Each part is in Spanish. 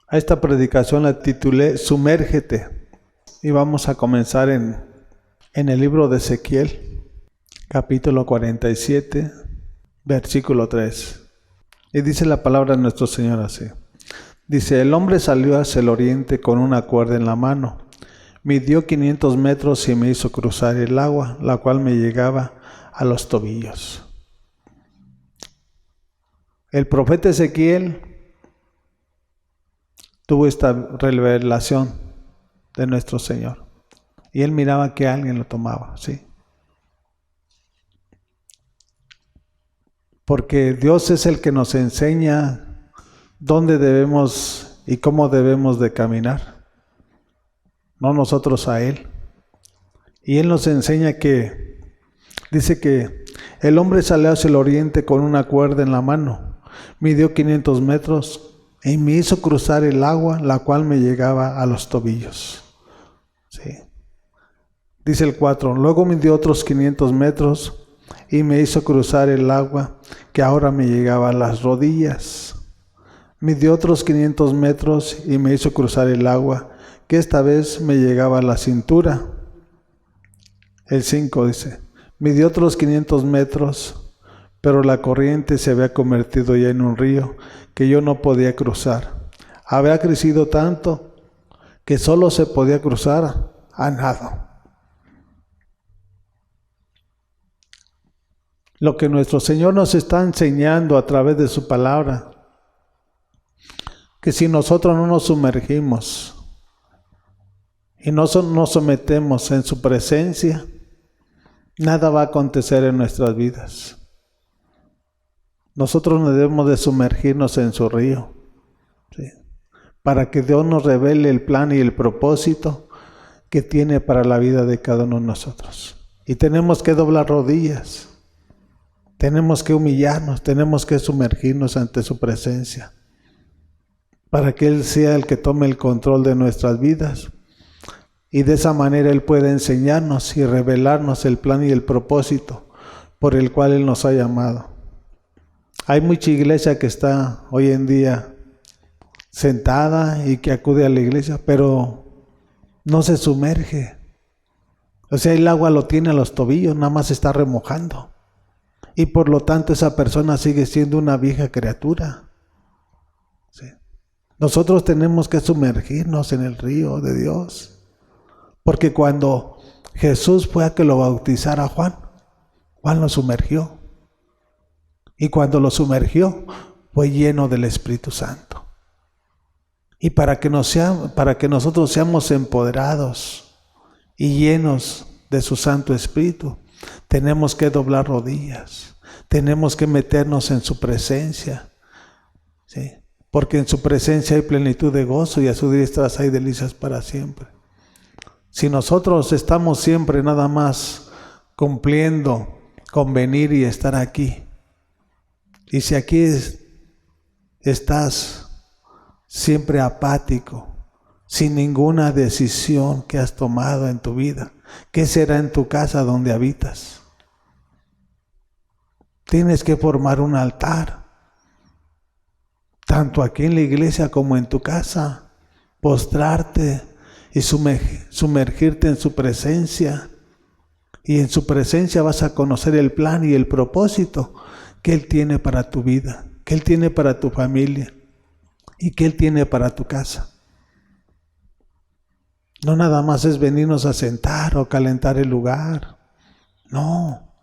A esta predicación la titulé Sumérgete, y vamos a comenzar en el libro de Ezequiel, capítulo 47, versículo 3. Y dice la palabra de nuestro Señor así. Dice: el hombre salió hacia el oriente con una cuerda en la mano, midió 500 metros y me hizo cruzar el agua, la cual me llegaba a los tobillos. El profeta Ezequiel tuvo esta revelación de nuestro Señor. Y él miraba que alguien lo tomaba, ¿sí? Porque Dios es el que nos enseña dónde debemos y cómo debemos de caminar. No nosotros a Él. Y Él nos enseña que, dice que el hombre salió hacia el oriente con una cuerda en la mano, midió 500 metros y me hizo cruzar el agua, la cual me llegaba a los tobillos. Sí. Dice el 4, luego midió otros 500 metros y me hizo cruzar el agua, que ahora me llegaba a las rodillas. Midió otros 500 metros y me hizo cruzar el agua, que esta vez me llegaba a la cintura. El 5 dice, midió otros 500 metros, pero la corriente se había convertido ya en un río que yo no podía cruzar. Había crecido tanto que solo se podía cruzar a nado. Lo que nuestro Señor nos está enseñando a través de su palabra, que si nosotros no nos sumergimos y no nos sometemos en su presencia, nada va a acontecer en nuestras vidas. Nosotros debemos de sumergirnos en su río, ¿sí? Para que Dios nos revele el plan y el propósito que tiene para la vida de cada uno de nosotros. Y tenemos que doblar rodillas, tenemos que humillarnos, tenemos que sumergirnos ante su presencia, para que Él sea el que tome el control de nuestras vidas. Y de esa manera Él puede enseñarnos y revelarnos el plan y el propósito por el cual Él nos ha llamado. Hay mucha iglesia que está hoy en día sentada y que acude a la iglesia, pero no se sumerge. O sea, el agua lo tiene a los tobillos, nada más está remojando. Y por lo tanto esa persona sigue siendo una vieja criatura. ¿Sí? Nosotros tenemos que sumergirnos en el río de Dios. Porque cuando Jesús fue a que lo bautizara a Juan, Juan lo sumergió. Y cuando lo sumergió, fue lleno del Espíritu Santo. Y para que nosotros seamos empoderados y llenos de su Santo Espíritu, tenemos que doblar rodillas, tenemos que meternos en su presencia, ¿sí? Porque en su presencia hay plenitud de gozo y a su diestra hay delicias para siempre. Si nosotros estamos siempre nada más cumpliendo con venir y estar aquí, y si aquí estás siempre apático, sin ninguna decisión que has tomado en tu vida, ¿qué será en tu casa donde habitas? Tienes que formar un altar, tanto aquí en la iglesia como en tu casa, postrarte y sumergirte en su presencia. Y en su presencia vas a conocer el plan y el propósito que Él tiene para tu vida, que Él tiene para tu familia y que Él tiene para tu casa. No nada más es venirnos a sentar o calentar el lugar. No.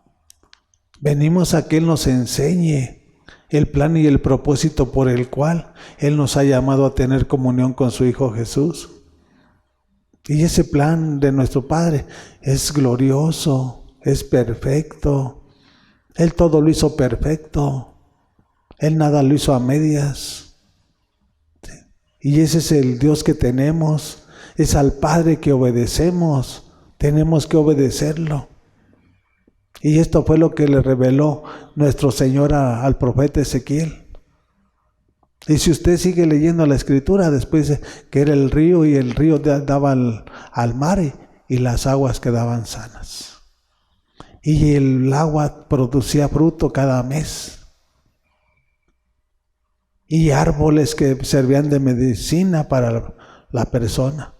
Venimos a que Él nos enseñe el plan y el propósito por el cual Él nos ha llamado a tener comunión con su Hijo Jesús. Y ese plan de nuestro Padre es glorioso, es perfecto. Él todo lo hizo perfecto. Él nada lo hizo a medias. Y ese es el Dios que tenemos. Es al Padre que obedecemos. Tenemos que obedecerlo. Y esto fue lo que le reveló nuestro Señor al profeta Ezequiel. Y si usted sigue leyendo la Escritura, después dice que era el río y el río daba al mar y las aguas quedaban sanas. Y el agua producía fruto cada mes. y árboles que servían de medicina para la persona.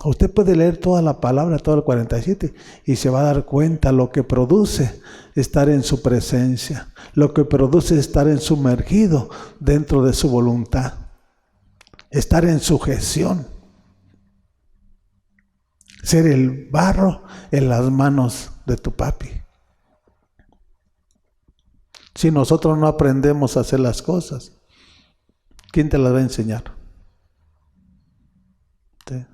Usted puede leer toda la palabra, todo el 47, y se va a dar cuenta lo que produce estar en su presencia, lo que produce estar sumergido dentro de su voluntad, estar en sujeción, ser el barro en las manos de tu papi. Si nosotros no aprendemos a hacer las cosas, ¿quién te las va a enseñar? ¿Sí?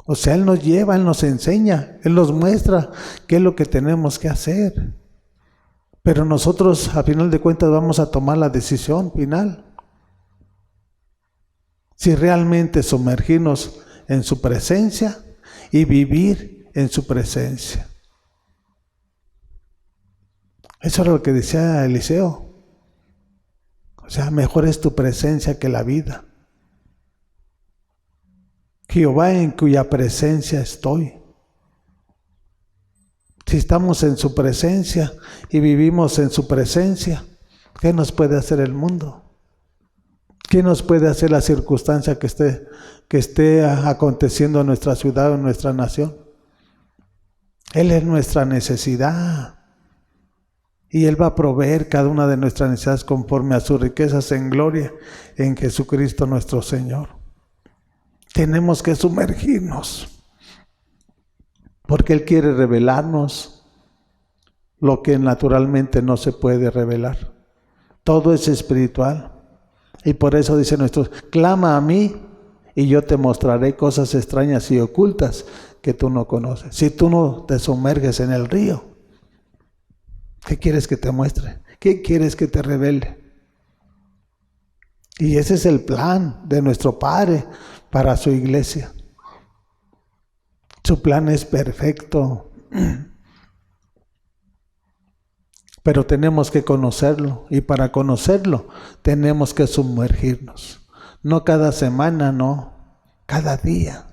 O sea, Él nos lleva, Él nos enseña, Él nos muestra qué es lo que tenemos que hacer. Pero nosotros, a final de cuentas, vamos a tomar la decisión final. Si realmente sumergirnos en su presencia y vivir en su presencia. Eso era lo que decía Eliseo. O sea, mejor es tu presencia que la vida. Jehová, en cuya presencia estoy. Si estamos en su presencia y vivimos en su presencia, ¿qué nos puede hacer el mundo? ¿Qué nos puede hacer la circunstancia que esté aconteciendo en nuestra ciudad o en nuestra nación? Él es nuestra necesidad. Y Él va a proveer cada una de nuestras necesidades conforme a sus riquezas en gloria en Jesucristo nuestro Señor. Tenemos que sumergirnos, porque Él quiere revelarnos lo que naturalmente no se puede revelar. Todo es espiritual. Y por eso dice nuestro, clama a mí y yo te mostraré cosas extrañas y ocultas que tú no conoces. Si tú no te sumerges en el río, ¿qué quieres que te muestre? ¿Qué quieres que te revele? Y ese es el plan de nuestro Padre para su iglesia. Su plan es perfecto. Pero tenemos que conocerlo, y para conocerlo tenemos que sumergirnos. No cada semana, no, cada día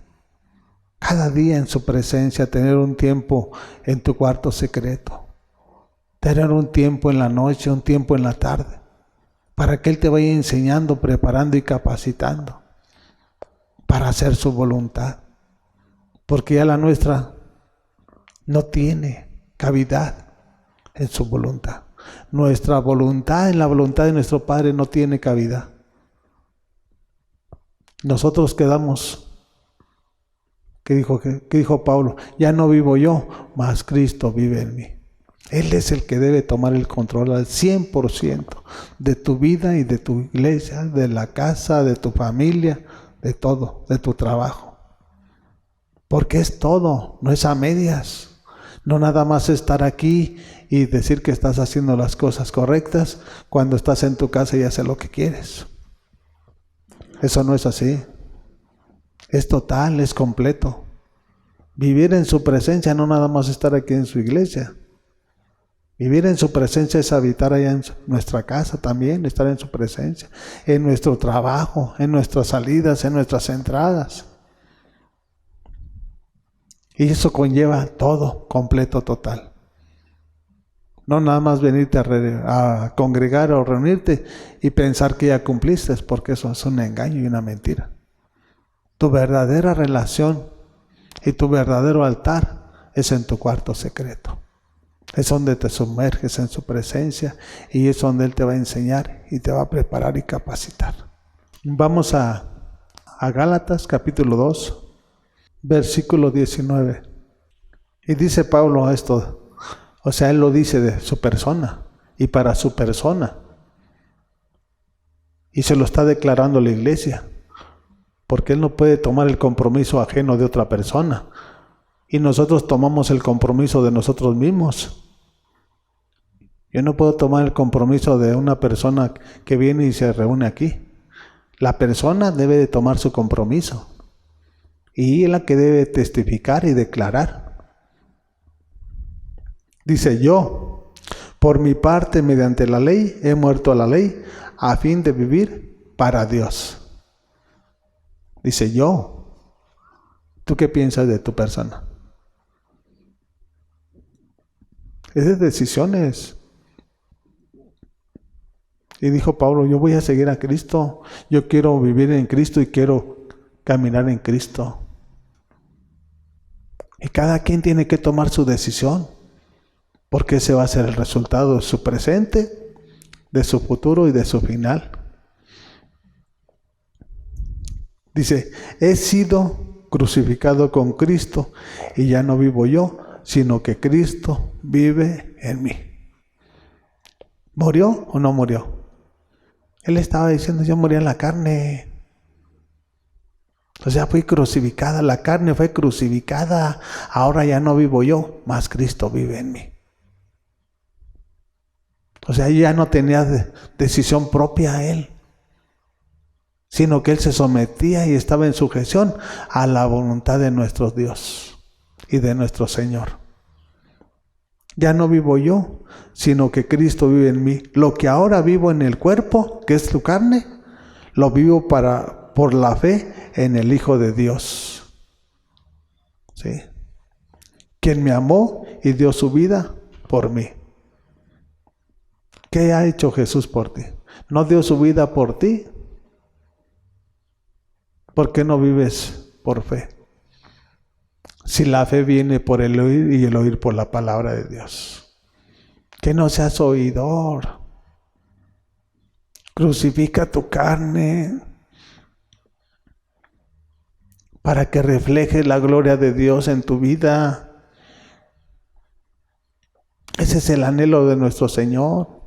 en su presencia, tener un tiempo en tu cuarto secreto, tener un tiempo en la noche, un tiempo en la tarde, para que Él te vaya enseñando, preparando y capacitando para hacer su voluntad, porque ya la nuestra no tiene cavidad en su voluntad. Nuestra voluntad en la voluntad de nuestro Padre no tiene cavidad. Nosotros quedamos, ¿qué dijo Pablo? Ya no vivo yo, mas Cristo vive en mí. Él es el que debe tomar el control al 100% de tu vida y de tu iglesia, de la casa, de tu familia, de todo, de tu trabajo. Porque es todo, no es a medias. No nada más estar aquí y decir que estás haciendo las cosas correctas cuando estás en tu casa y haces lo que quieres. Eso no es así. Es total, es completo. Vivir en su presencia, no nada más estar aquí en su iglesia. Vivir en su presencia es habitar allá en nuestra casa también, estar en su presencia, en nuestro trabajo, en nuestras salidas, en nuestras entradas. Y eso conlleva todo, completo, total. No nada más venirte a congregar o reunirte y pensar que ya cumpliste, porque eso es un engaño y una mentira. Tu verdadera relación y tu verdadero altar es en tu cuarto secreto. Es donde te sumerges en su presencia y es donde Él te va a enseñar y te va a preparar y capacitar. Vamos a Gálatas capítulo 2. Versículo 19. Y dice Pablo esto, o sea, él lo dice de su persona y para su persona. Y se lo está declarando la iglesia, porque él no puede tomar el compromiso ajeno de otra persona. Y nosotros tomamos el compromiso de nosotros mismos. Yo no puedo tomar el compromiso de una persona que viene y se reúne aquí. La persona debe de tomar su compromiso. Y es la que debe testificar y declarar. Dice, yo, por mi parte, mediante la ley, he muerto a la ley, a fin de vivir para Dios. Dice, yo. ¿Tú qué piensas de tu persona? Es de decisiones. Y dijo Pablo, yo voy a seguir a Cristo, yo quiero vivir en Cristo y quiero caminar en Cristo. Y cada quien tiene que tomar su decisión, porque ese va a ser el resultado de su presente, de su futuro y de su final. Dice, he sido crucificado con Cristo y ya no vivo yo, sino que Cristo vive en mí. ¿Murió o no murió? Él estaba diciendo, yo morí en la carne. O sea, fui crucificada, la carne fue crucificada. Ahora ya no vivo yo, mas Cristo vive en mí. O sea, ya no tenía decisión propia a él, sino que él se sometía y estaba en sujeción a la voluntad de nuestro Dios y de nuestro Señor. Ya no vivo yo, sino que Cristo vive en mí. Lo que ahora vivo en el cuerpo, que es tu carne, lo vivo por la fe en el Hijo de Dios. ¿Sí? Quien me amó y dio su vida por mí. ¿Qué ha hecho Jesús por ti? ¿No dio su vida por ti? ¿Por qué no vives por fe? Si la fe viene por el oír y el oír por la palabra de Dios. Que no seas oidor. Crucifica tu carne para que refleje la gloria de Dios en tu vida. Ese es el anhelo de nuestro Señor.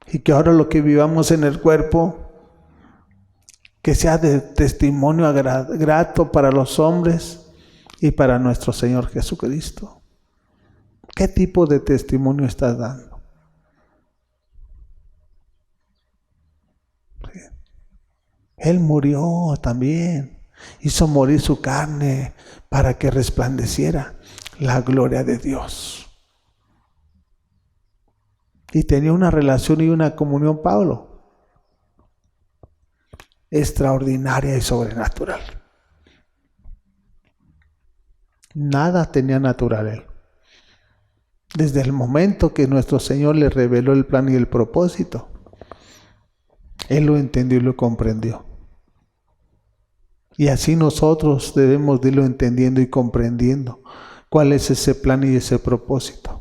Y que ahora lo que vivamos en el cuerpo, que sea de testimonio grato para los hombres y para nuestro Señor Jesucristo. ¿Qué tipo de testimonio estás dando? Sí. Él murió también, hizo morir su carne para que resplandeciera la gloria de Dios. Y tenía una relación y una comunión Pablo extraordinaria y sobrenatural. Nada tenía natural él. Desde el momento que nuestro Señor le reveló el plan y el propósito, él lo entendió y lo comprendió. Y así nosotros debemos de irlo entendiendo y comprendiendo cuál es ese plan y ese propósito.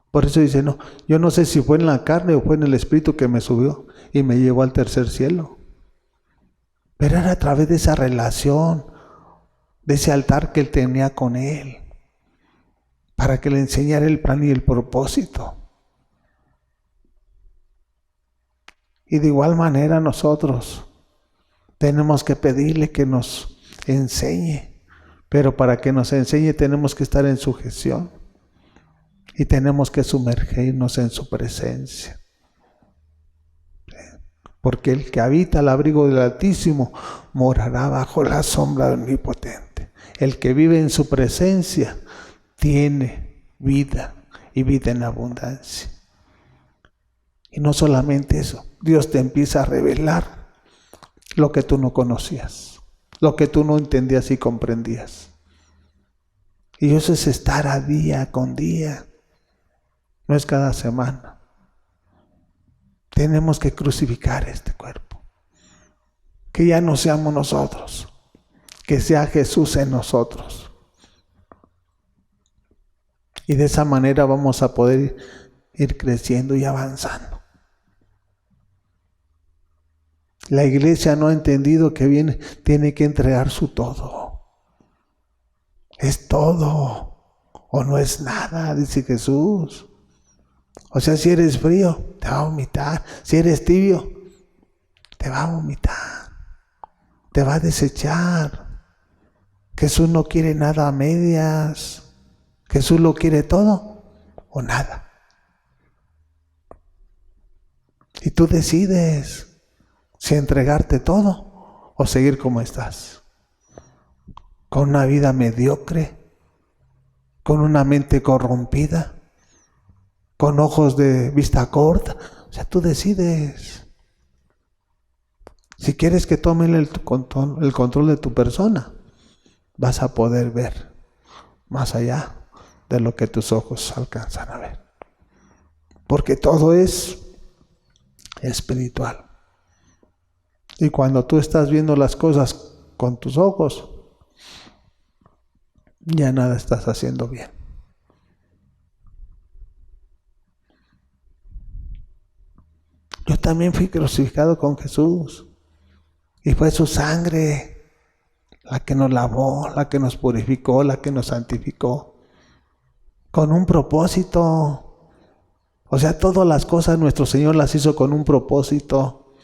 Por eso dice, no, yo no sé si fue en la carne o fue en el Espíritu que me subió y me llevó al tercer cielo. Pero era a través de esa relación, de ese altar que él tenía con él, para que le enseñara el plan y el propósito. Y de igual manera nosotros tenemos que pedirle que nos enseñe, pero para que nos enseñe tenemos que estar en sujeción. Y tenemos que sumergirnos en su presencia. Porque el que habita al abrigo del Altísimo morará bajo la sombra del Omnipotente. El que vive en su presencia tiene vida y vida en abundancia. Y no solamente eso, Dios te empieza a revelar lo que tú no conocías, lo que tú no entendías y comprendías. Y eso es estar a día con día. No es cada semana. Tenemos que crucificar este cuerpo. Que ya no seamos nosotros. Que sea Jesús en nosotros. Y de esa manera vamos a poder ir creciendo y avanzando. La iglesia no ha entendido que tiene que entregar su todo. Es todo o no es nada, dice Jesús. O sea, si eres frío, te va a vomitar. Si eres tibio, te va a vomitar. Te va a desechar. Jesús no quiere nada a medias. Jesús lo quiere todo o nada. Y tú decides si entregarte todo o seguir como estás. Con una vida mediocre, con una mente corrompida, con ojos de vista corta. O sea, tú decides. Si quieres que tomen el control de tu persona, vas a poder ver más allá de lo que tus ojos alcanzan a ver. Porque todo es espiritual. Y cuando tú estás viendo las cosas con tus ojos, ya nada estás haciendo bien. Yo también fui crucificado con Jesús. Y fue su sangre la que nos lavó, la que nos purificó, la que nos santificó. Con un propósito. O sea, todas las cosas nuestro Señor las hizo con un propósito.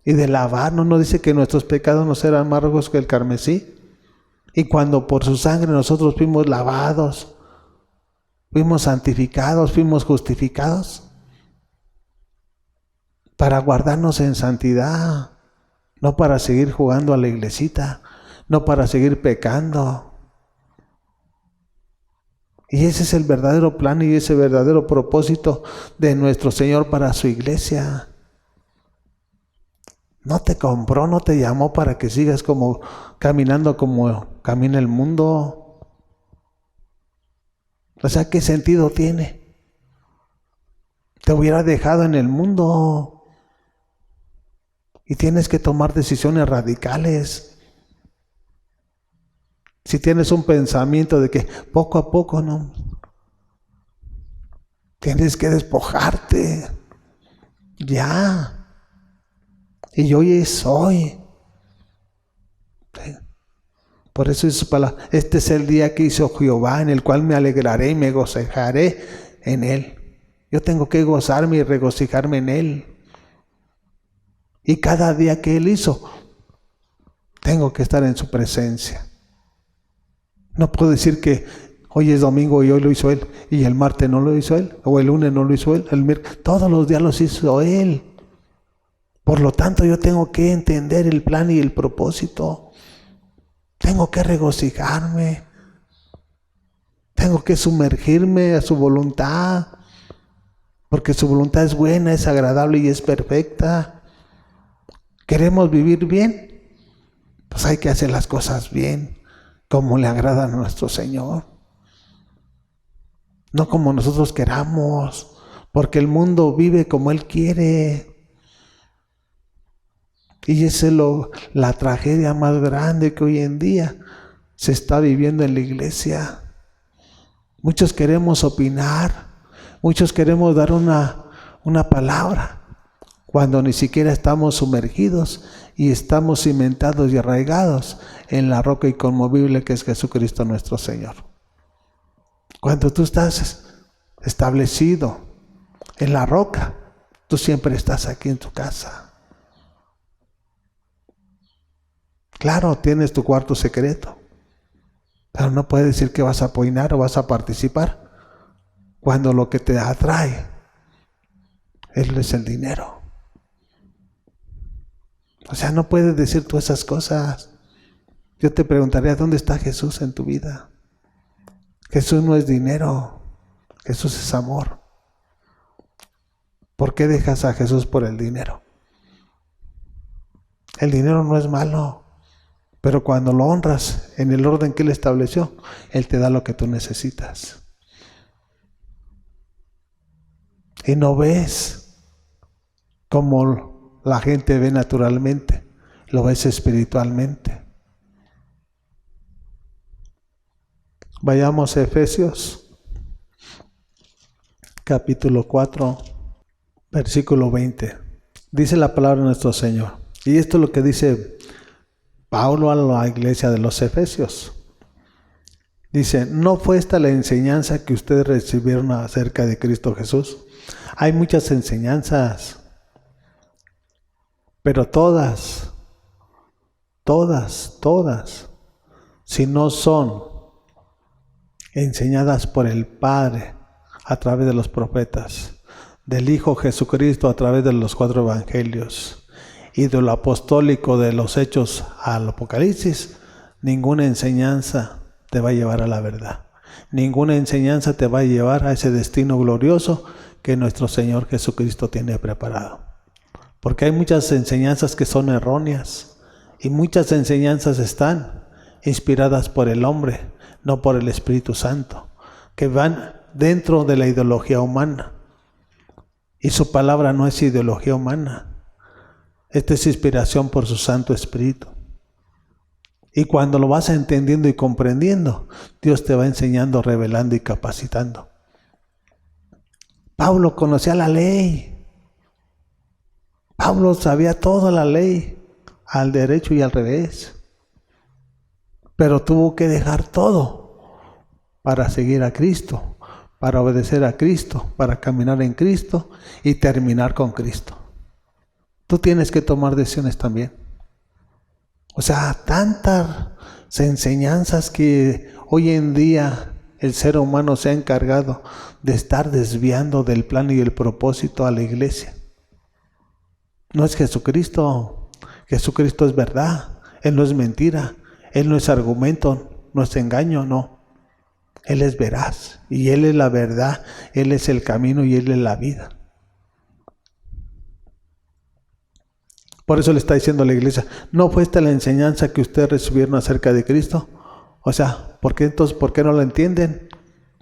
Y de lavarnos, no dice que nuestros pecados no serán más rojos que el carmesí. Y cuando por su sangre nosotros fuimos lavados, fuimos santificados, fuimos justificados, para guardarnos en santidad, no para seguir jugando a la iglesita, no para seguir pecando. Y ese es el verdadero plan y ese verdadero propósito de nuestro Señor para su iglesia. No te compró, no te llamó para que sigas caminando como camina el mundo. O sea, ¿qué sentido tiene? Te hubiera dejado en el mundo. Y tienes que tomar decisiones radicales. Si tienes un pensamiento de que poco a poco, no. Tienes que despojarte. Ya. Y hoy es hoy. Por eso es su palabra. Este es el día que hizo Jehová, en el cual me alegraré y me regocijaré en él. Yo tengo que gozarme y regocijarme en él. Y cada día que él hizo, tengo que estar en su presencia. No puedo decir que hoy es domingo y hoy lo hizo él, y el martes no lo hizo él, o el lunes no lo hizo él, el miércoles, todos los días los hizo él. Por lo tanto, yo tengo que entender el plan y el propósito. Tengo que regocijarme. Tengo que sumergirme a su voluntad. Porque su voluntad es buena, es agradable y es perfecta. ¿Queremos vivir bien? Pues hay que hacer las cosas bien, como le agradan a nuestro Señor. No como nosotros queramos, porque el mundo vive como Él quiere. Y esa es la tragedia más grande que hoy en día se está viviendo en la iglesia. Muchos queremos opinar, muchos queremos dar una palabra, cuando ni siquiera estamos sumergidos y estamos cimentados y arraigados en la roca inconmovible que es Jesucristo nuestro Señor. Cuando tú estás establecido en la roca, tú siempre estás aquí en tu casa. Claro, tienes tu cuarto secreto, pero no puedes decir que vas a apoyar o vas a participar cuando lo que te atrae es el dinero. O sea, no puedes decir tú esas cosas. Yo te preguntaría, ¿dónde está Jesús en tu vida? Jesús no es dinero, Jesús es amor. ¿Por qué dejas a Jesús por el dinero? El dinero no es malo. Pero cuando lo honras en el orden que Él estableció, Él te da lo que tú necesitas. Y no ves como la gente ve naturalmente, lo ves espiritualmente. Vayamos a Efesios, capítulo 4, versículo 20. Dice la palabra de nuestro Señor. Y esto es lo que dice Pablo a la iglesia de los Efesios. Dice, ¿no fue esta la enseñanza que ustedes recibieron acerca de Cristo Jesús? Hay muchas enseñanzas, pero todas, si no son enseñadas por el Padre a través de los profetas, del Hijo Jesucristo a través de los 4 evangelios, y de lo apostólico de los Hechos al Apocalipsis, ninguna enseñanza te va a llevar a la verdad. Ninguna enseñanza te va a llevar a ese destino glorioso que nuestro Señor Jesucristo tiene preparado. Porque hay muchas enseñanzas que son erróneas y muchas enseñanzas están inspiradas por el hombre, no por el Espíritu Santo. que van dentro de la ideología humana. Y su palabra no es ideología humana. Esta es inspiración por su Santo Espíritu. Y cuando lo vas entendiendo y comprendiendo, Dios te va enseñando, revelando y capacitando. Pablo conocía la ley. Pablo sabía toda la ley, al derecho y al revés. Pero tuvo que dejar todo para seguir a Cristo, para obedecer a Cristo, para caminar en Cristo y terminar con Cristo. Tú tienes que tomar decisiones también. O sea, tantas enseñanzas que hoy en día el ser humano se ha encargado de estar desviando del plan y el propósito a la iglesia. No es Jesucristo. Jesucristo es verdad. Él no es mentira. Él no es argumento, no es engaño, no. Él es veraz y Él es la verdad. Él es el camino y Él es la vida. Por eso le está diciendo a la iglesia, ¿no fue esta la enseñanza que ustedes recibieron acerca de Cristo? O sea, ¿por qué no la entienden?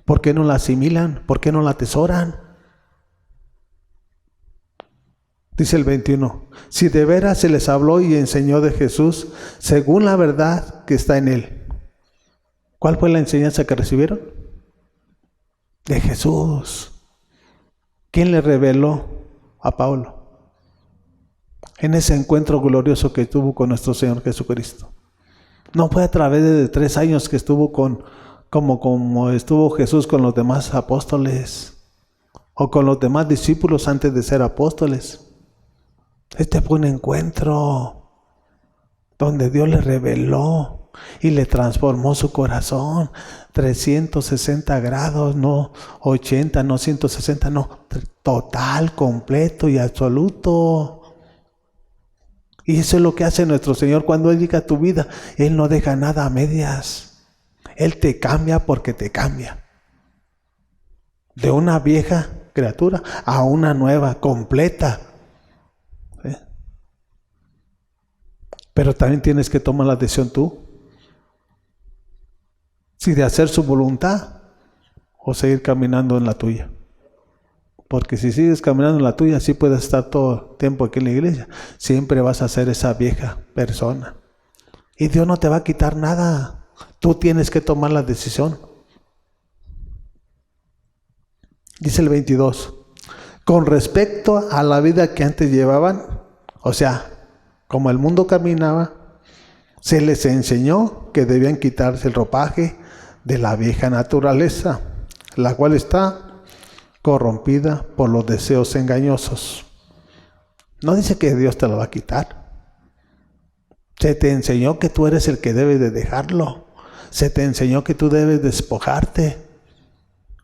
¿Por qué no la asimilan? ¿Por qué no la atesoran? Dice el 21, si de veras se les habló y enseñó de Jesús según la verdad que está en Él. ¿Cuál fue la enseñanza que recibieron? De Jesús. ¿Quién le reveló a Pablo? En ese encuentro glorioso que tuvo con nuestro Señor Jesucristo. No fue a través de 3 años que estuvo como estuvo Jesús con los demás apóstoles o con los demás discípulos antes de ser apóstoles. Este fue un encuentro donde Dios le reveló y le transformó su corazón 360 grados, no 80, no 160, no, total, completo y absoluto. Y eso es lo que hace nuestro Señor cuando Él llega a tu vida. Él no deja nada a medias. Él te cambia porque te cambia. De una vieja criatura a una nueva, completa. ¿Sí? Pero también tienes que tomar la decisión tú. Si de hacer su voluntad o seguir caminando en la tuya. Porque si sigues caminando en la tuya, sí puedes estar todo el tiempo aquí en la iglesia. Siempre vas a ser esa vieja persona. Y Dios no te va a quitar nada. Tú tienes que tomar la decisión. Dice el 22. Con respecto a la vida que antes llevaban, o sea, como el mundo caminaba, se les enseñó que debían quitarse el ropaje de la vieja naturaleza, la cual está corrompida por los deseos engañosos. No dice que Dios te lo va a quitar. Se te enseñó que tú eres el que debes de dejarlo. Se te enseñó que tú debes despojarte.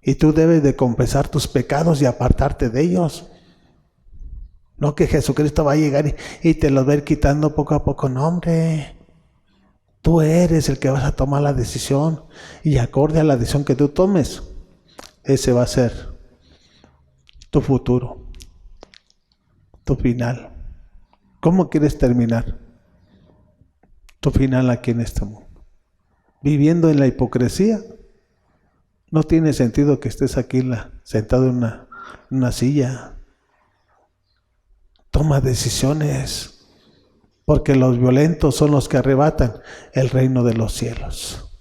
Y tú debes de confesar tus pecados y apartarte de ellos. No que Jesucristo va a llegar y te los va a ir quitando poco a poco. No, hombre. Tú eres el que vas a tomar la decisión. Y acorde a la decisión que tú tomes, ese va a ser tu futuro, tu final. ¿Cómo quieres terminar tu final aquí en este mundo? ¿Viviendo en la hipocresía? No tiene sentido que estés aquí sentado en una silla. Toma decisiones, porque los violentos son los que arrebatan el reino de los cielos.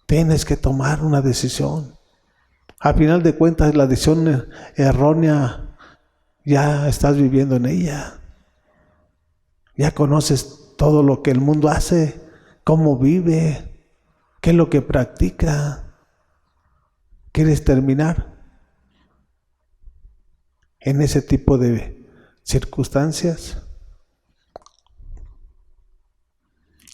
Tienes que tomar una decisión. Al final de cuentas, la decisión errónea, ya estás viviendo en ella. Ya conoces todo lo que el mundo hace, cómo vive, qué es lo que practica. ¿Quieres terminar en ese tipo de circunstancias?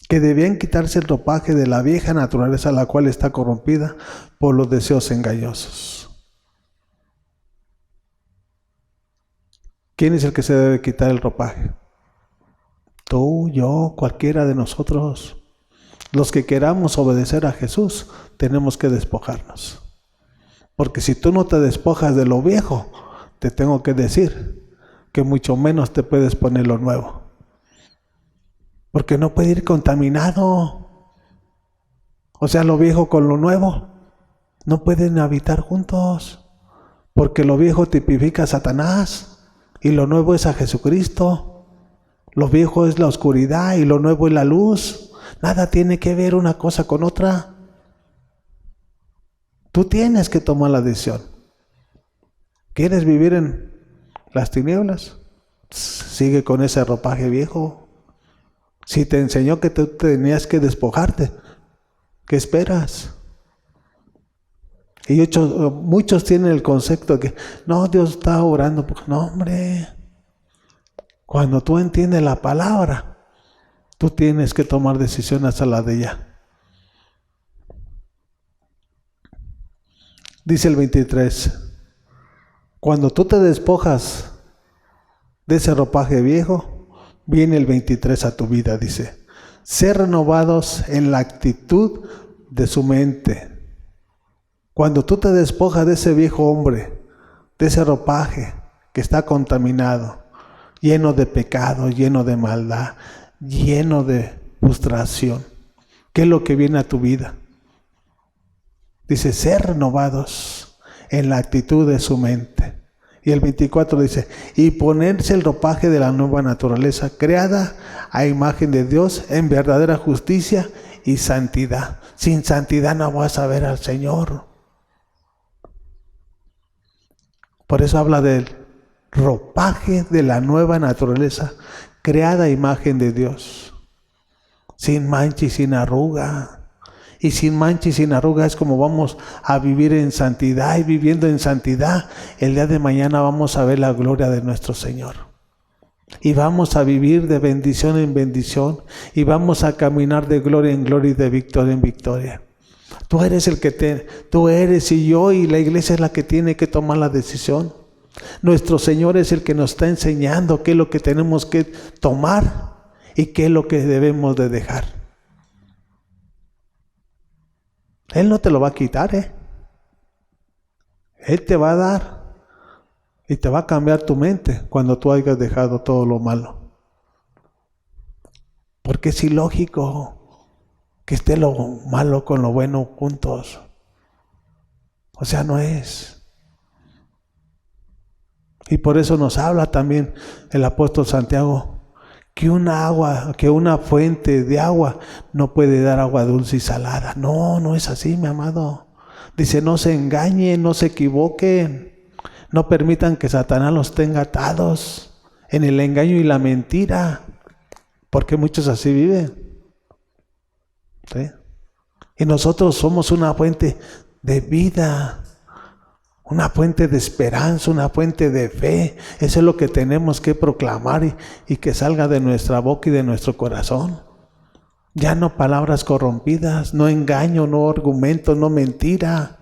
Que debían quitarse el ropaje de la vieja naturaleza, la cual está corrompida por los deseos engañosos. ¿Quién es el que se debe quitar el ropaje? Tú, yo, cualquiera de nosotros. Los que queramos obedecer a Jesús, tenemos que despojarnos. Porque si tú no te despojas de lo viejo, te tengo que decir que mucho menos te puedes poner lo nuevo. Porque no puede ir contaminado. O sea, lo viejo con lo nuevo no pueden habitar juntos, porque lo viejo tipifica a Satanás y lo nuevo es a Jesucristo. Lo viejo es la oscuridad y lo nuevo es la luz. Nada tiene que ver una cosa con otra. Tú tienes que tomar la decisión. ¿Quieres vivir en las tinieblas? Sigue con ese ropaje viejo. Si te enseñó que tú tenías que despojarte, ¿qué esperas? Y muchos tienen el concepto de que no, Dios está orando. No, hombre. Cuando tú entiendes la palabra, tú tienes que tomar decisiones a la de ella. Dice el 23, cuando tú te despojas de ese ropaje viejo, viene el 23 a tu vida, dice, ser renovados en la actitud de su mente. Cuando tú te despojas de ese viejo hombre, de ese ropaje que está contaminado, lleno de pecado, lleno de maldad, lleno de frustración, ¿qué es lo que viene a tu vida? Dice, ser renovados en la actitud de su mente. Y el 24 dice, y ponerse el ropaje de la nueva naturaleza, creada a imagen de Dios en verdadera justicia y santidad. Sin santidad no vas a ver al Señor. Por eso habla del ropaje de la nueva naturaleza, creada a imagen de Dios, sin mancha y sin arruga. Y sin mancha y sin arruga es como vamos a vivir en santidad, y viviendo en santidad, el día de mañana vamos a ver la gloria de nuestro Señor. Y vamos a vivir de bendición en bendición, y vamos a caminar de gloria en gloria y de victoria en victoria. Tú eres tú eres y yo, y la iglesia es la que tiene que tomar la decisión. Nuestro Señor es el que nos está enseñando qué es lo que tenemos que tomar y qué es lo que debemos de dejar. Él no te lo va a quitar, Él te va a dar y te va a cambiar tu mente cuando tú hayas dejado todo lo malo. Porque es ilógico que esté lo malo con lo bueno juntos. O sea, no es. Y por eso nos habla también el apóstol Santiago que una fuente de agua no puede dar agua dulce y salada. No, no es así, mi amado. Dice, no se engañen, no se equivoquen. No permitan que Satanás los tenga atados en el engaño y la mentira. Porque muchos así viven. ¿Sí? Y nosotros somos una fuente de vida, una fuente de esperanza, una fuente de fe. Eso es lo que tenemos que proclamar y que salga de nuestra boca y de nuestro corazón. Ya no palabras corrompidas, no engaño, no argumento, no mentira,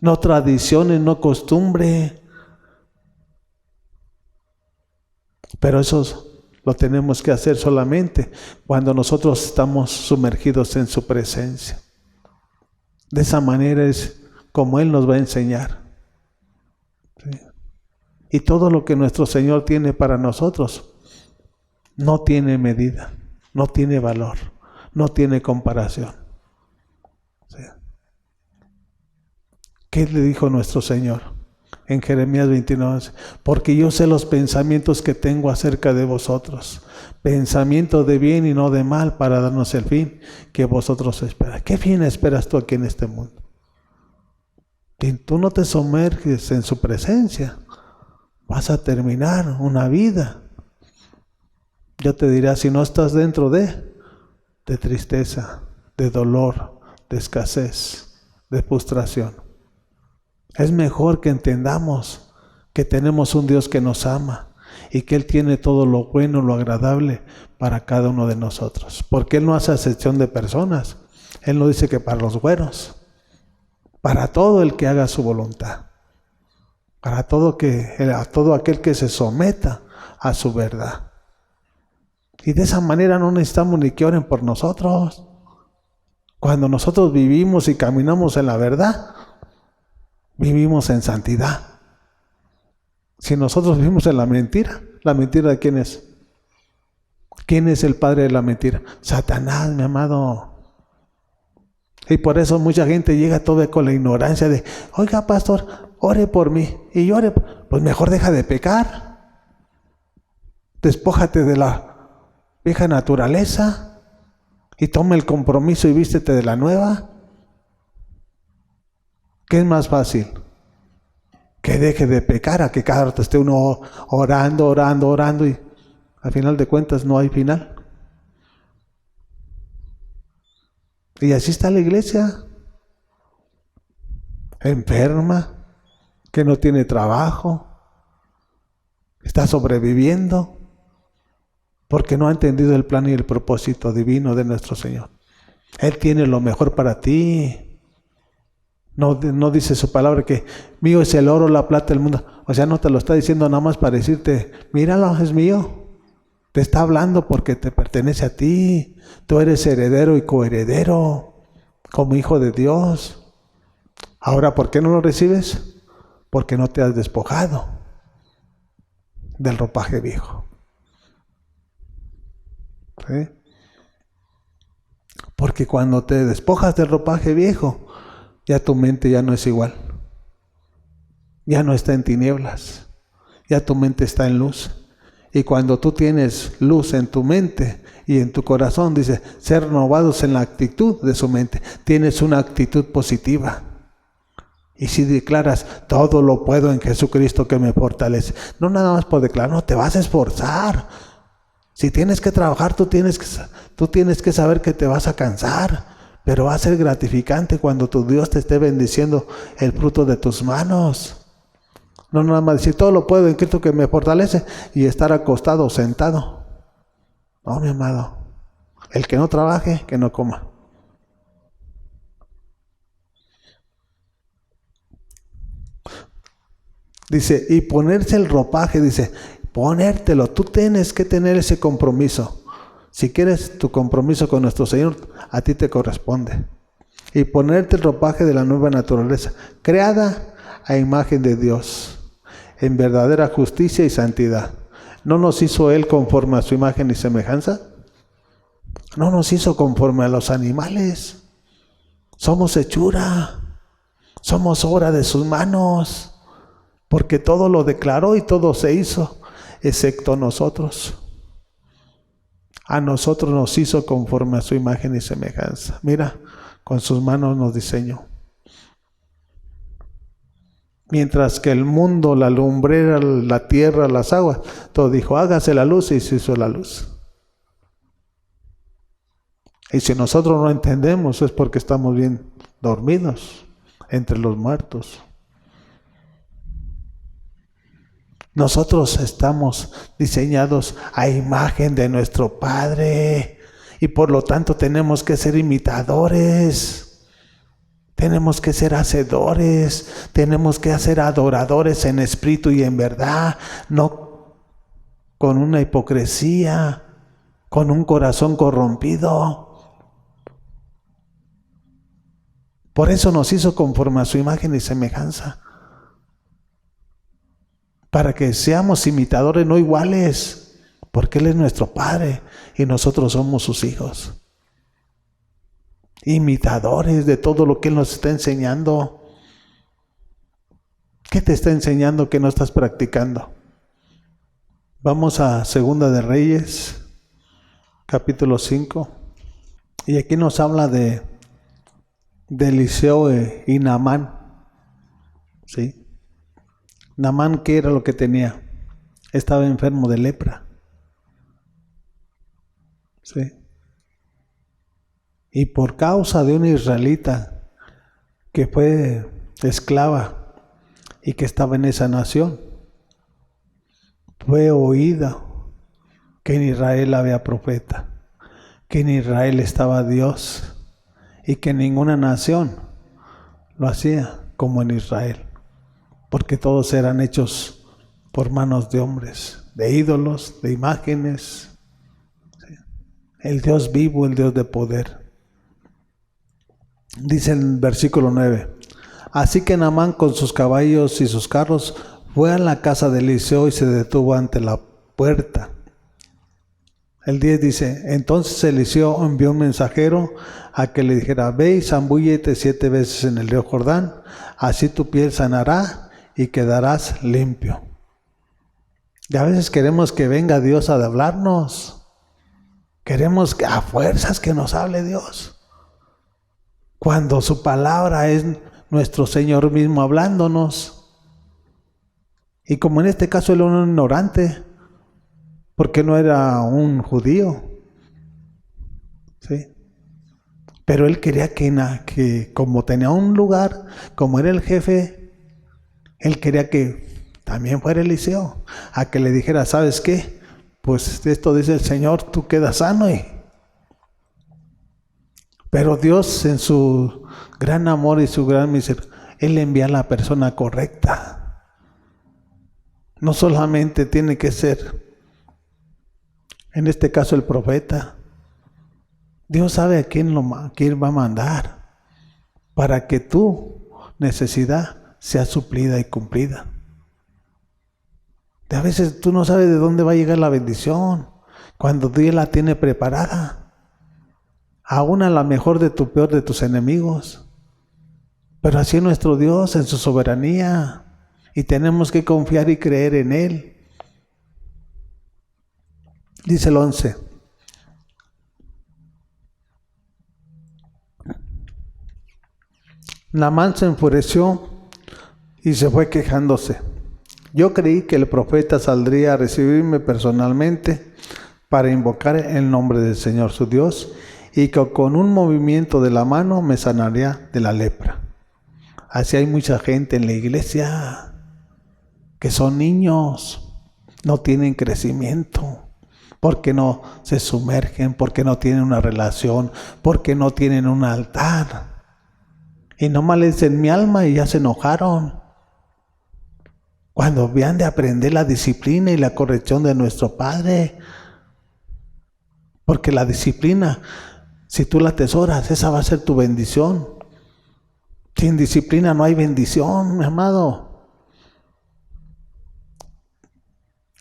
no tradiciones, no costumbre. Pero eso lo tenemos que hacer solamente cuando nosotros estamos sumergidos en su presencia. De esa manera es como Él nos va a enseñar. ¿Sí? Y todo lo que nuestro Señor tiene para nosotros no tiene medida, no tiene valor, no tiene comparación. ¿Sí? ¿Qué le dijo nuestro Señor en Jeremías 29? Porque yo sé los pensamientos que tengo acerca de vosotros, pensamientos de bien y no de mal, para darnos el fin que vosotros esperáis. ¿Qué fin esperas tú aquí en este mundo? Si tú no te sumerges en su presencia, vas a terminar una vida. Yo te diré, si no estás dentro de tristeza, de dolor, de escasez, de frustración. Es mejor que entendamos que tenemos un Dios que nos ama y que Él tiene todo lo bueno, lo agradable para cada uno de nosotros. Porque Él no hace acepción de personas. Él no dice que para los buenos, para todo el que haga su voluntad, para todo aquel que se someta a su verdad. Y de esa manera no necesitamos ni que oren por nosotros. Cuando nosotros vivimos y caminamos en la verdad, vivimos en santidad. Si nosotros vivimos en la mentira ¿de quién es? ¿Quién es el padre de la mentira? Satanás, mi amado. Y por eso mucha gente llega todo con la ignorancia de, oiga pastor, ore por mí. Y yo ore, pues mejor deja de pecar. Despójate de la vieja naturaleza y toma el compromiso y vístete de la nueva. ¿Qué es más fácil? Que deje de pecar a que cada rato esté uno orando y al final de cuentas no hay final. Y así está la iglesia, enferma, que no tiene trabajo, está sobreviviendo, porque no ha entendido el plan y el propósito divino de nuestro Señor. Él tiene lo mejor para ti. No dice su palabra que mío es el oro, la plata, el mundo. O sea, no te lo está diciendo nada más para decirte, míralo, es mío. Te está hablando porque te pertenece a ti. Tú eres heredero y coheredero como hijo de Dios. Ahora, ¿por qué no lo recibes? Porque no te has despojado del ropaje viejo. ¿Sí? Porque cuando te despojas del ropaje viejo, ya tu mente ya no es igual. Ya no está en tinieblas. Ya tu mente está en luz. Y cuando tú tienes luz en tu mente y en tu corazón, dice, ser renovados en la actitud de su mente. Tienes una actitud positiva. Y si declaras, todo lo puedo en Jesucristo que me fortalece. No nada más por declarar, no, te vas a esforzar. Si tienes que trabajar, tú tienes que saber que te vas a cansar. Pero va a ser gratificante cuando tu Dios te esté bendiciendo el fruto de tus manos. No nada más decir, todo lo puedo en Cristo que me fortalece y estar acostado o sentado. No, mi amado. El que no trabaje, que no coma. Dice, y ponerse el ropaje, dice, ponértelo. Tú tienes que tener ese compromiso. Si quieres tu compromiso con nuestro Señor, a ti te corresponde. Y ponerte el ropaje de la nueva naturaleza, creada a imagen de Dios, en verdadera justicia y santidad. ¿No nos hizo Él conforme a su imagen y semejanza? No nos hizo conforme a los animales. Somos hechura. Somos obra de sus manos. Porque todo lo declaró y todo se hizo, excepto nosotros. A nosotros nos hizo conforme a su imagen y semejanza. Mira, con sus manos nos diseñó. Mientras que el mundo, la lumbrera, la tierra, las aguas, todo dijo, hágase la luz, y se hizo la luz. Y si nosotros no entendemos, es porque estamos bien dormidos entre los muertos. Nosotros estamos diseñados a imagen de nuestro Padre y por lo tanto tenemos que ser imitadores. Tenemos que ser hacedores, tenemos que ser adoradores en espíritu y en verdad, no con una hipocresía, con un corazón corrompido. Por eso nos hizo conforme a su imagen y semejanza, para que seamos imitadores, no iguales, porque Él es nuestro Padre y nosotros somos sus hijos. Imitadores de todo lo que Él nos está enseñando. ¿Qué te está enseñando que no estás practicando? Vamos a Segunda de Reyes, capítulo 5. Y aquí nos habla de Eliseo y Naamán. ¿Sí? Naamán, ¿qué era lo que tenía? Estaba enfermo de lepra. ¿Sí? Y por causa de una israelita que fue esclava y que estaba en esa nación, fue oída que en Israel había profeta, que en Israel estaba Dios y que ninguna nación lo hacía como en Israel, porque todos eran hechos por manos de hombres, de ídolos, de imágenes. ¿Sí? El Dios vivo, el Dios de poder. Dice en el versículo 9, así que Naamán con sus caballos y sus carros fue a la casa de Eliseo y se detuvo ante la puerta. El 10 dice, entonces Eliseo envió un mensajero a que le dijera, ve y zambúllete 7 veces en el río Jordán, así tu piel sanará y quedarás limpio. Y a veces queremos que venga Dios a hablarnos. Queremos que a fuerzas que nos hable Dios. Cuando su palabra es nuestro Señor mismo hablándonos. Y como en este caso él era un ignorante, porque no era un judío, ¿sí? Pero él quería que como tenía un lugar, como era el jefe, él quería que también fuera Eliseo, a que le dijera, ¿sabes qué? Pues esto dice el Señor, tú quedas sano. Pero Dios en su gran amor y su gran misericordia, Él envía a la persona correcta. No solamente tiene que ser, en este caso, el profeta. Dios sabe a quién va a mandar para que tu necesidad sea suplida y cumplida. A veces tú no sabes de dónde va a llegar la bendición, cuando Dios la tiene preparada, aún a la mejor de tu peor de tus enemigos. Pero así es nuestro Dios en su soberanía, y tenemos que confiar y creer en Él. Dice el 11. Naamán se enfureció y se fue quejándose. Yo creí que el profeta saldría a recibirme personalmente para invocar el nombre del Señor su Dios y que con un movimiento de la mano me sanaría de la lepra. Así hay mucha gente en la iglesia que son niños, no tienen crecimiento, porque no se sumergen, porque no tienen una relación, porque no tienen un altar. Y nomás les dicen mi alma y ya se enojaron. Cuando vean de aprender la disciplina y la corrección de nuestro Padre. Porque la disciplina, si tú la atesoras, esa va a ser tu bendición. Sin disciplina no hay bendición, mi amado.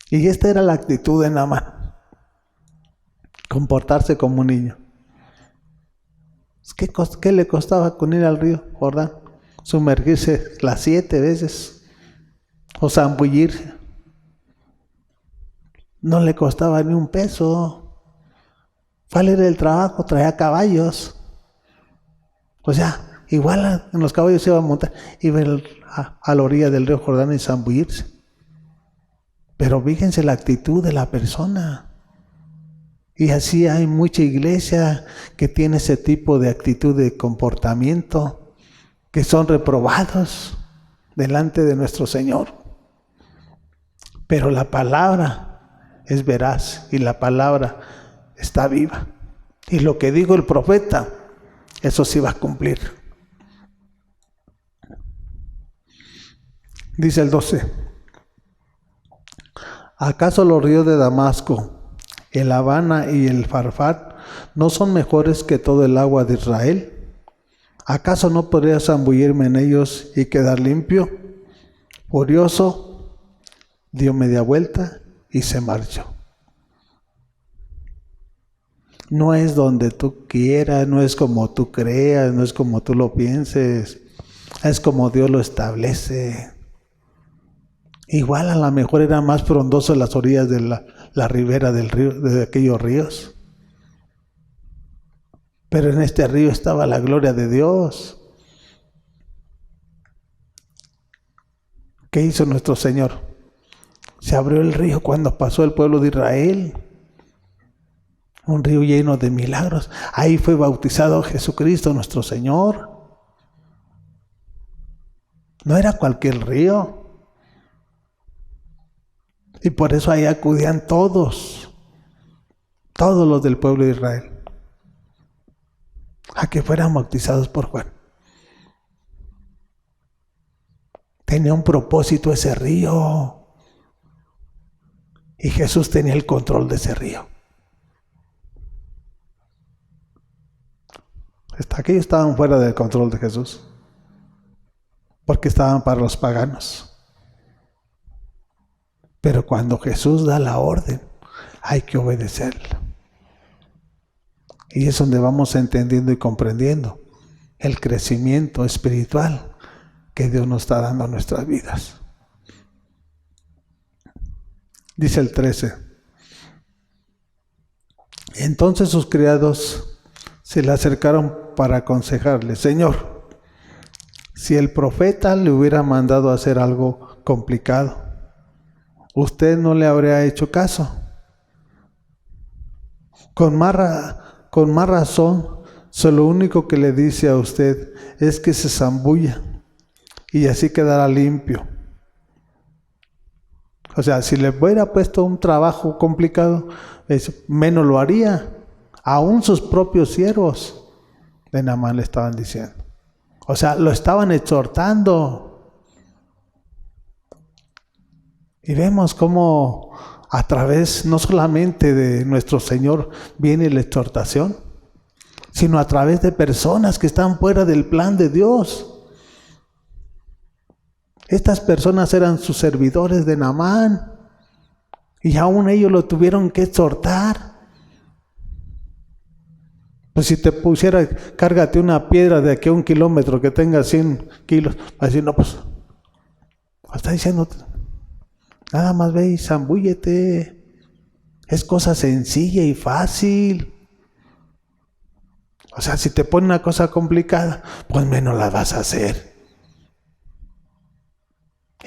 Y esta era la actitud de Naamán. Comportarse como un niño. ¿Qué le costaba con ir al río Jordán? Sumergirse las 7 veces. O zambullirse. No le costaba ni un peso. Fue a leer el trabajo, traía caballos. O sea, igual en los caballos se iba a montar. Iba a la orilla del río Jordán y zambullirse. Pero fíjense la actitud de la persona. Y así hay mucha iglesia que tiene ese tipo de actitud de comportamiento, que son reprobados delante de nuestro Señor. Pero la palabra es veraz y la palabra está viva. Y lo que dijo el profeta, eso sí va a cumplir. Dice el 12. ¿Acaso los ríos de Damasco, el Habana y el Farfat no son mejores que todo el agua de Israel? ¿Acaso no podría zambullirme en ellos y quedar limpio? Furioso, dio media vuelta y se marchó. No es donde tú quieras, no es como tú creas, no es como tú lo pienses, es como Dios lo establece. Igual a lo mejor era más frondoso en las orillas de la ribera del río, de aquellos ríos. Pero en este río estaba la gloria de Dios. ¿Qué hizo nuestro Señor? Se abrió el río cuando pasó el pueblo de Israel. Un río lleno de milagros. Ahí fue bautizado Jesucristo, nuestro Señor. No era cualquier río. Y por eso ahí acudían todos los del pueblo de Israel, a que fueran bautizados por Juan. Tenía un propósito ese río. Y Jesús tenía el control de ese río. Aquellos estaban fuera del control de Jesús, porque estaban para los paganos. Pero cuando Jesús da la orden, hay que obedecerla. Y es donde vamos entendiendo y comprendiendo el crecimiento espiritual que Dios nos está dando a nuestras vidas. Dice el 13. Entonces sus criados se le acercaron para aconsejarle: Señor, si el profeta le hubiera mandado a hacer algo complicado, usted no le habría hecho caso. Con más razón, lo único que le dice a usted es que se zambulla y así quedará limpio. O sea, si le hubiera puesto un trabajo complicado, menos lo haría. Aún sus propios siervos de Naamán le estaban diciendo. O sea, lo estaban exhortando. Y vemos cómo a través no solamente de nuestro Señor viene la exhortación, sino a través de personas que están fuera del plan de Dios. Estas personas eran sus servidores de Naamán y aún ellos lo tuvieron que exhortar. Pues si te pusiera, cárgate una piedra de aquí a 1 kilómetro que tenga 100 kilos, va a decir, no, pues, está diciendo, nada más ve y zambúllete. Es cosa sencilla y fácil. O sea, si te pone una cosa complicada, pues menos la vas a hacer.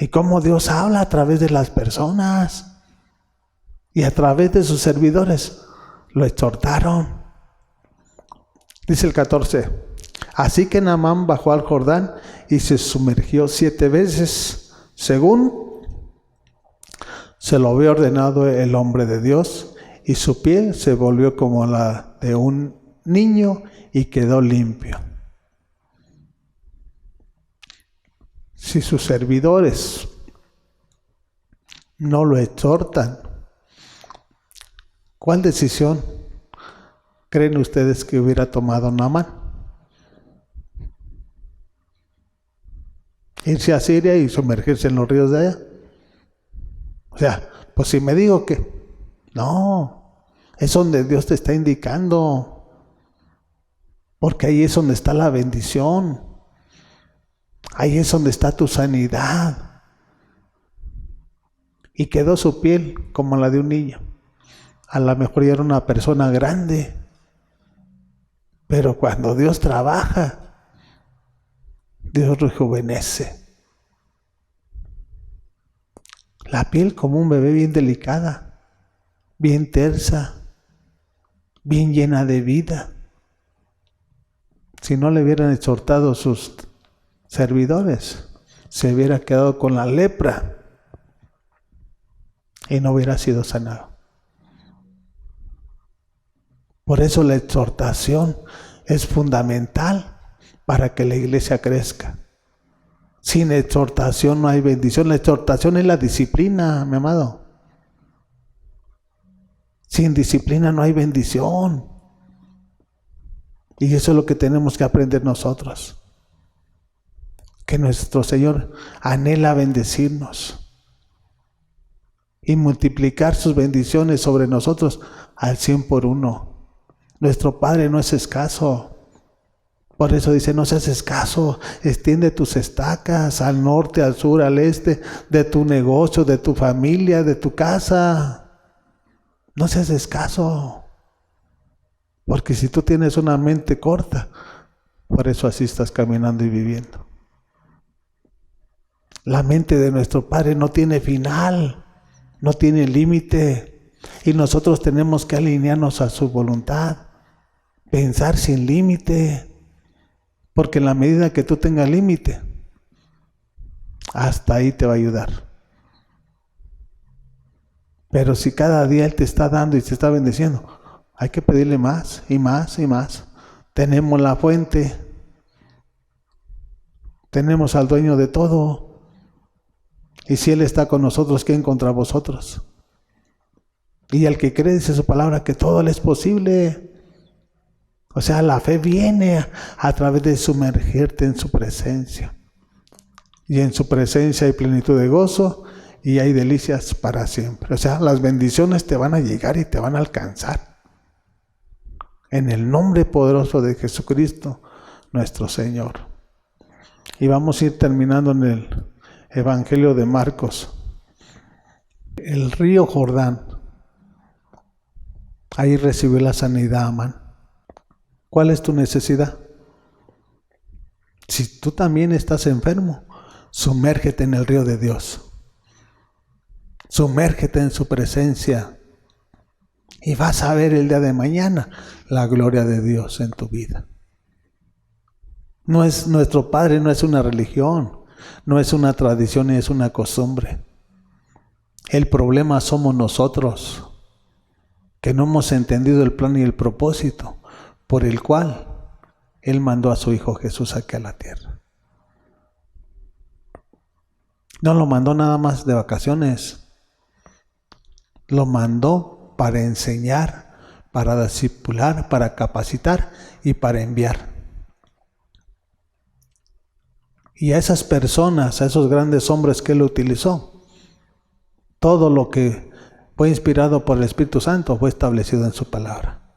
Y cómo Dios habla a través de las personas y a través de sus servidores. Lo exhortaron. Dice el 14. Así que Naamán bajó al Jordán y se sumergió 7 veces, según se lo había ordenado el hombre de Dios, y su piel se volvió como la de un niño y quedó limpio. Si sus servidores no lo exhortan, ¿cuál decisión creen ustedes que hubiera tomado Naamán? ¿Irse a Siria y sumergirse en los ríos de allá? O sea, pues si me digo que no, es donde Dios te está indicando, porque ahí es donde está la bendición. Ahí es donde está tu sanidad. Y quedó su piel como la de un niño. A lo mejor ya era una persona grande. Pero cuando Dios trabaja, Dios rejuvenece. La piel como un bebé bien delicada, bien tersa, bien llena de vida. Si no le hubieran exhortado sus servidores, se hubiera quedado con la lepra y no hubiera sido sanado. Por eso la exhortación es fundamental para que la iglesia crezca. Sin exhortación no hay bendición. La exhortación es la disciplina, mi amado. Sin disciplina no hay bendición. Y eso es lo que tenemos que aprender nosotros. Que nuestro Señor anhela bendecirnos y multiplicar sus bendiciones sobre nosotros al 100 por 1. Nuestro Padre no es escaso. Por eso dice, no seas escaso, extiende tus estacas al norte, al sur, al este, de tu negocio, de tu familia, de tu casa. No seas escaso. Porque si tú tienes una mente corta, por eso así estás caminando y viviendo. La mente de nuestro Padre no tiene final, no tiene límite, y nosotros tenemos que alinearnos a su voluntad, pensar sin límite, porque en la medida que tú tengas límite, hasta ahí te va a ayudar. Pero si cada día Él te está dando y te está bendiciendo, hay que pedirle más y más y más. Tenemos la fuente, tenemos al dueño de todo. Y si Él está con nosotros, ¿quién contra vosotros? Y el que cree, dice su palabra, que todo le es posible. O sea, la fe viene a través de sumergirte en su presencia. Y en su presencia hay plenitud de gozo y hay delicias para siempre. O sea, las bendiciones te van a llegar y te van a alcanzar. en el nombre poderoso de Jesucristo, nuestro Señor. Y vamos a ir terminando en el Evangelio de Marcos. El río Jordán, ahí recibió la sanidad Amán. ¿Cuál es tu necesidad? Si tú también estás enfermo, sumérgete en el río de Dios. Sumérgete en su presencia y vas a ver el día de mañana la gloria de Dios en tu vida. No es nuestro Padre, no es una religión, no es una tradición, es una costumbre. El problema somos nosotros, que no hemos entendido el plan y el propósito por el cual Él mandó a su Hijo Jesús aquí a la tierra. No lo mandó nada más de vacaciones. Lo mandó para enseñar, para discipular, para capacitar y para enviar. Y a esas personas, a esos grandes hombres que Él utilizó, todo lo que fue inspirado por el Espíritu Santo fue establecido en su palabra.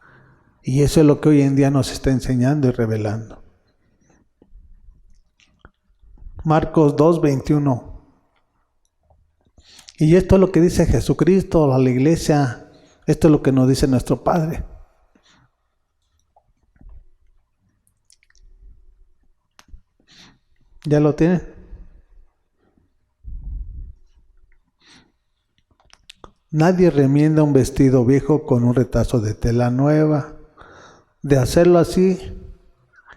Y eso es lo que hoy en día nos está enseñando y revelando. Marcos 2:21. Y esto es lo que dice Jesucristo a la iglesia. Esto es lo que nos dice nuestro Padre. ¿Ya lo tienen? Nadie remienda un vestido viejo con un retazo de tela nueva. De hacerlo así,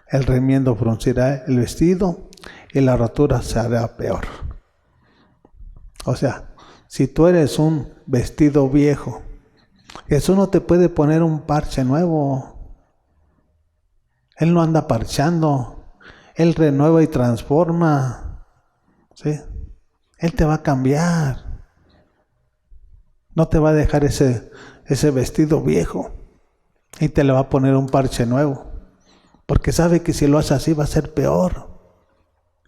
el remiendo fruncirá el vestido y la rotura se hará peor. O sea, si tú eres un vestido viejo, Jesús no te puede poner un parche nuevo. Él no anda parchando. Él renueva y transforma. ¿Sí? Él te va a cambiar. No te va a dejar ese vestido viejo y te le va a poner un parche nuevo. Porque sabe que si lo hace así va a ser peor.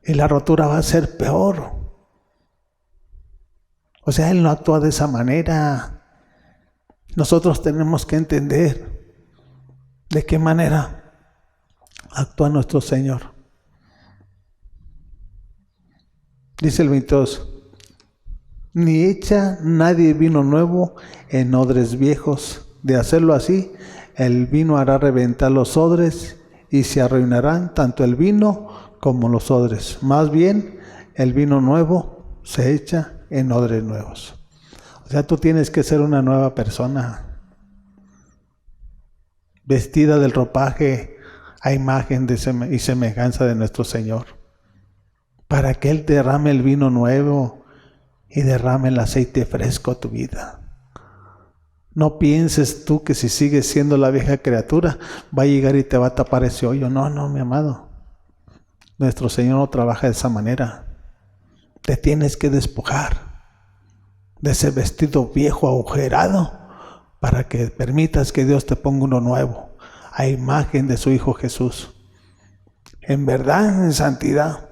Y la rotura va a ser peor. O sea, Él no actúa de esa manera. Nosotros tenemos que entender de qué manera actúa nuestro Señor. Dice el 22. Ni echa nadie vino nuevo en odres viejos. De hacerlo así, el vino hará reventar los odres y se arruinarán tanto el vino como los odres. Más bien, el vino nuevo se echa en odres nuevos. O sea, tú tienes que ser una nueva persona, vestida del ropaje a imagen y semejanza de nuestro Señor, para que Él derrame el vino nuevo y derrame el aceite fresco a tu vida. No pienses tú que si sigues siendo la vieja criatura, va a llegar y te va a tapar ese hoyo. No, mi amado. Nuestro Señor no trabaja de esa manera. Te tienes que despojar de ese vestido viejo agujerado para que permitas que Dios te ponga uno nuevo, a imagen de su Hijo Jesús. En verdad, en santidad.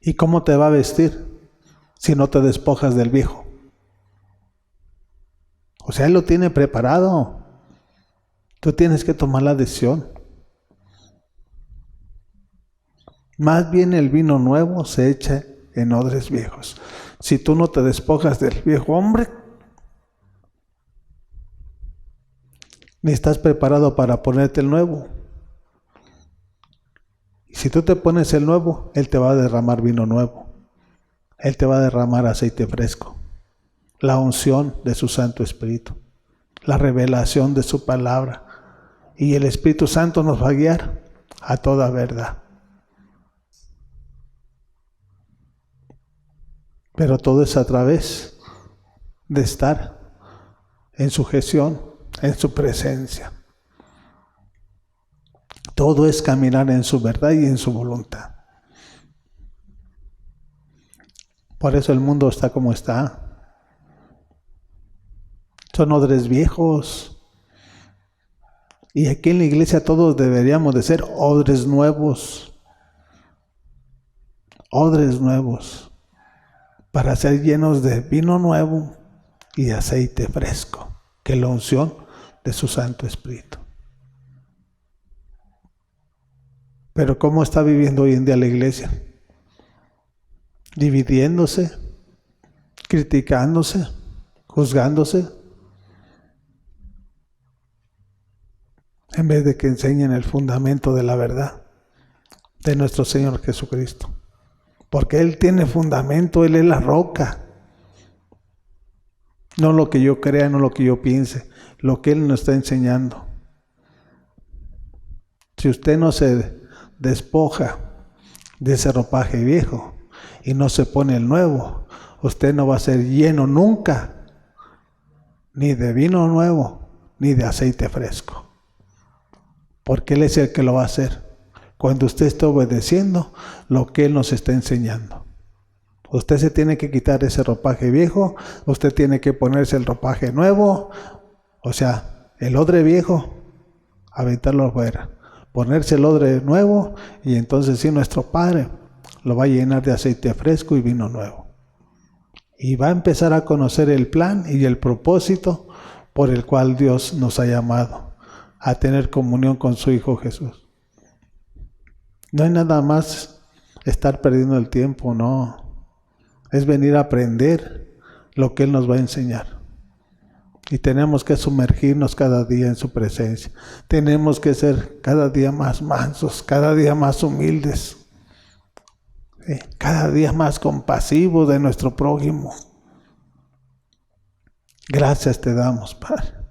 ¿Y cómo te va a vestir si no te despojas del viejo? O sea, Él lo tiene preparado. Tú tienes que tomar la decisión. Más bien el vino nuevo se echa en odres viejos. Si tú no te despojas del viejo hombre, ni estás preparado para ponerte el nuevo. Y si tú te pones el nuevo, Él te va a derramar vino nuevo. Él te va a derramar aceite fresco. La unción de su Santo Espíritu. La revelación de su palabra. Y el Espíritu Santo nos va a guiar a toda verdad. Pero todo es a través de estar en sujeción, en su presencia. Todo es caminar en su verdad y en su voluntad. Por eso el mundo está como está. Son odres viejos. Y aquí en la iglesia todos deberíamos de ser odres nuevos. Odres nuevos. Para ser llenos de vino nuevo y de aceite fresco. que la unción de su Santo Espíritu. Pero ¿cómo está viviendo hoy en día la iglesia? Dividiéndose, criticándose, juzgándose, en vez de que enseñen el fundamento de la verdad de nuestro Señor Jesucristo. Porque Él tiene fundamento, Él es la roca. No lo que yo crea, no lo que yo piense, lo que Él nos está enseñando. Si usted no se despoja de ese ropaje viejo y no se pone el nuevo, usted no va a ser lleno nunca, ni de vino nuevo, ni de aceite fresco. Porque Él es el que lo va a hacer. Cuando usted está obedeciendo lo que Él nos está enseñando. Usted se tiene que quitar ese ropaje viejo, usted tiene que ponerse el ropaje nuevo, o sea, el odre viejo, aventarlo afuera, ponerse el odre nuevo, y entonces sí, nuestro Padre lo va a llenar de aceite fresco y vino nuevo. Y va a empezar a conocer el plan y el propósito por el cual Dios nos ha llamado a tener comunión con su Hijo Jesús. No hay nada más estar perdiendo el tiempo, no. Es venir a aprender lo que Él nos va a enseñar. Y tenemos que sumergirnos cada día en su presencia. Tenemos que ser cada día más mansos, cada día más humildes, cada día más compasivos de nuestro prójimo. Gracias te damos, Padre.